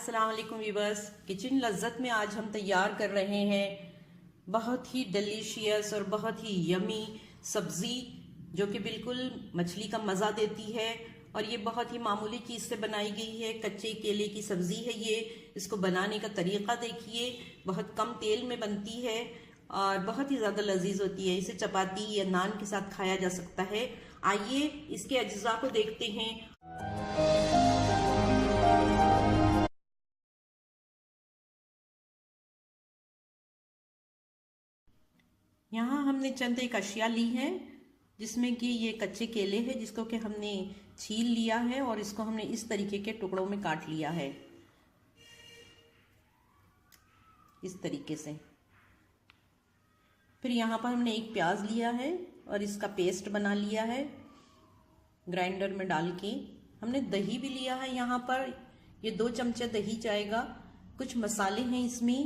अस्सलाम वालेकुम viewers. Kitchen लज्जत में आज हम तैयार कर रहे हैं बहुत ही डिलीशियस और बहुत ही यमी सब्ज़ी जो कि बिल्कुल मछली का मज़ा देती है। और ये बहुत ही मामूली चीज़ से बनाई गई है। कच्चे केले की सब्ज़ी है ये। इसको बनाने का तरीक़ा देखिए, बहुत कम तेल में बनती है और बहुत ही ज़्यादा लजीज होती है। इसे चपाती या नान के साथ खाया जा सकता है। आइए इसके अज्जा को देखते हैं। यहाँ हमने चंद एक अशिया ली हैं जिसमें कि ये कच्चे केले हैं जिसको कि हमने छील लिया है और इसको हमने इस तरीके के टुकड़ों में काट लिया है, इस तरीके से। फिर यहाँ पर हमने एक प्याज लिया है और इसका पेस्ट बना लिया है ग्राइंडर में डाल के। हमने दही भी लिया है, यहाँ पर ये 2 चमचे दही जाएगा। कुछ मसाले हैं इसमें,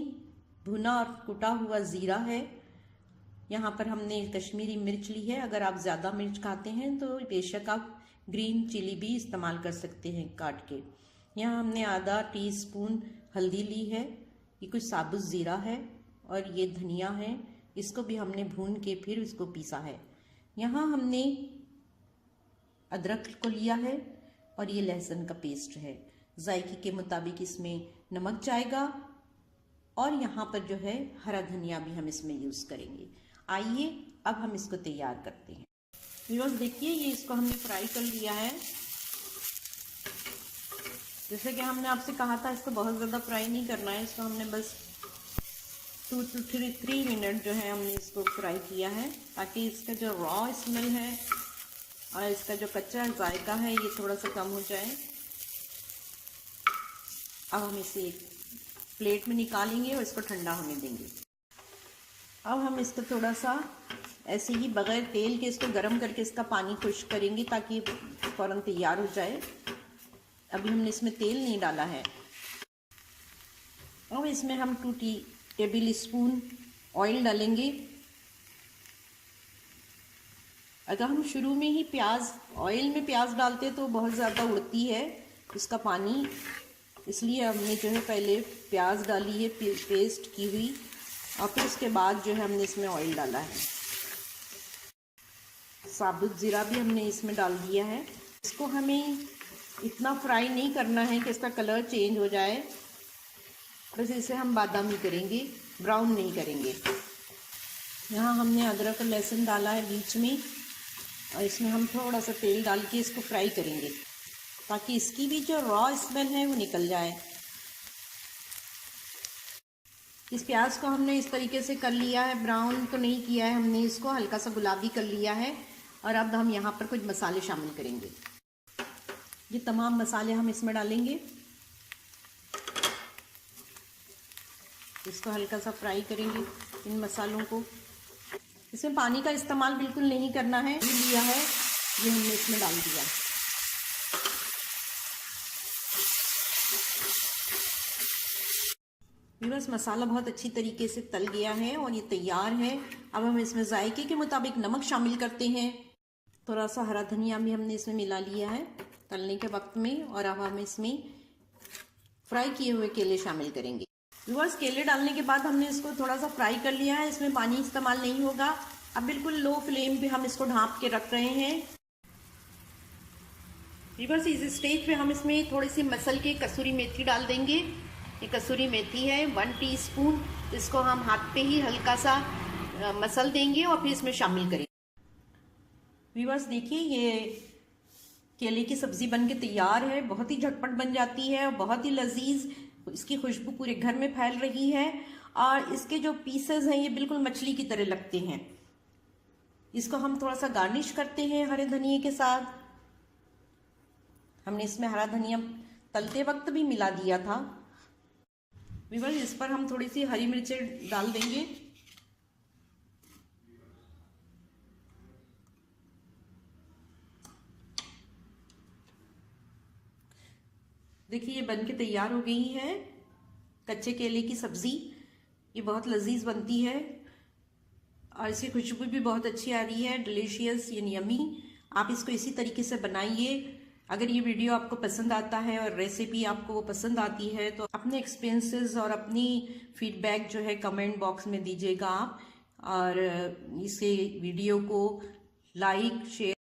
भुना और कुटा हुआ ज़ीरा है। यहाँ पर हमने कश्मीरी मिर्च ली है। अगर आप ज़्यादा मिर्च खाते हैं तो बेशक आप ग्रीन चिली भी इस्तेमाल कर सकते हैं काट के। यहाँ हमने आधा टीस्पून हल्दी ली है। ये कुछ साबुत ज़ीरा है और ये धनिया है, इसको भी हमने भून के फिर इसको पीसा है। यहाँ हमने अदरक को लिया है और ये लहसुन का पेस्ट है। जायके के मुताबिक इसमें नमक जाएगा और यहाँ पर जो है हरा धनिया भी हम इसमें यूज़ करेंगे। आइए अब हम इसको तैयार करते हैं। व्यूअर्स देखिए, ये इसको हमने फ्राई कर लिया है। जैसे कि हमने आपसे कहा था, इसको बहुत ज़्यादा फ्राई नहीं करना है। इसको हमने बस 2 to 3 मिनट जो है हमने इसको फ्राई किया है ताकि इसका जो रॉ स्मेल है और इसका जो कच्चा जायका है ये थोड़ा सा कम हो जाए। अब हम इसे एक प्लेट में निकालेंगे और इसको ठंडा होने देंगे। अब हम इसको थोड़ा सा ऐसे ही बगैर तेल के इसको गर्म करके इसका पानी खुश्क करेंगे ताकि फ़ौरन तैयार हो जाए। अभी हमने इसमें तेल नहीं डाला है। अब इसमें हम 2 टेबल स्पून ऑयल डालेंगे। अगर हम शुरू में ही ऑयल में प्याज डालते तो बहुत ज़्यादा उड़ती है इसका पानी, इसलिए हमने जो है पहले प्याज डाली है पेस्ट की हुई और फिर उसके बाद जो है हमने इसमें ऑयल डाला है। साबुत ज़ीरा भी हमने इसमें डाल दिया है। इसको हमें इतना फ्राई नहीं करना है कि इसका कलर चेंज हो जाए, बस इसे हम बादामी करेंगे, ब्राउन नहीं करेंगे। यहाँ हमने अदरक और लहसुन डाला है बीच में और इसमें हम थोड़ा सा तेल डाल के इसको फ्राई करेंगे ताकि इसकी भी जो रॉ स्मेल है वो निकल जाए। इस प्याज को हमने इस तरीके से कर लिया है, ब्राउन तो नहीं किया है हमने, इसको हल्का सा गुलाबी कर लिया है। और अब हम यहाँ पर कुछ मसाले शामिल करेंगे। ये तमाम मसाले हम इसमें डालेंगे। इसको हल्का सा फ्राई करेंगे इन मसालों को। इसमें पानी का इस्तेमाल बिल्कुल नहीं करना है। ये लिया है, ये हमने इसमें डाल दिया। बस मसाला बहुत अच्छी तरीके से तल गया है और ये तैयार है। अब हम इसमें जायके के मुताबिक नमक शामिल करते हैं। थोड़ा सा हरा धनिया भी हमने इसमें मिला लिया है तलने के वक्त में। और अब हम इसमें फ्राई किए हुए केले शामिल करेंगे। व्यूअर्स, केले डालने के बाद हमने इसको थोड़ा सा फ्राई कर लिया है। इसमें पानी इस्तेमाल नहीं होगा। अब बिल्कुल लो फ्लेम पे हम इसको ढाँप के रख रहे हैं। व्यूअर्स, इस स्टेज पे हम इसमें थोड़ी सी मसल के कसूरी मेथी डाल देंगे। ये कसूरी मेथी है 1 टीस्पून। इसको हम हाथ पे ही हल्का सा मसल देंगे और फिर इसमें शामिल करेंगे। व्यूअर्स देखिए, ये केले की सब्ज़ी बन के तैयार है। बहुत ही झटपट बन जाती है और बहुत ही लजीज। इसकी खुशबू पूरे घर में फैल रही है और इसके जो पीसेस हैं ये बिल्कुल मछली की तरह लगते हैं। इसको हम थोड़ा सा गार्निश करते हैं हरे धनिए के साथ। हमने इसमें हरा धनिया तलते वक्त भी मिला दिया था। व्यूअर्स, इस पर हम थोड़ी सी हरी मिर्चें डाल देंगे। देखिए, ये बन के तैयार हो गई है कच्चे केले की सब्ज़ी। ये बहुत लजीज बनती है और इसकी खुशबू भी बहुत अच्छी आ रही है, डिलीशियस यानी यमी। आप इसको इसी तरीके से बनाइए। अगर ये वीडियो आपको पसंद आता है और रेसिपी आपको वो पसंद आती है तो अपने एक्सपीरियंसेस और अपनी फीडबैक जो है कमेंट बॉक्स में दीजिएगा आप, और इसे वीडियो को लाइक शेयर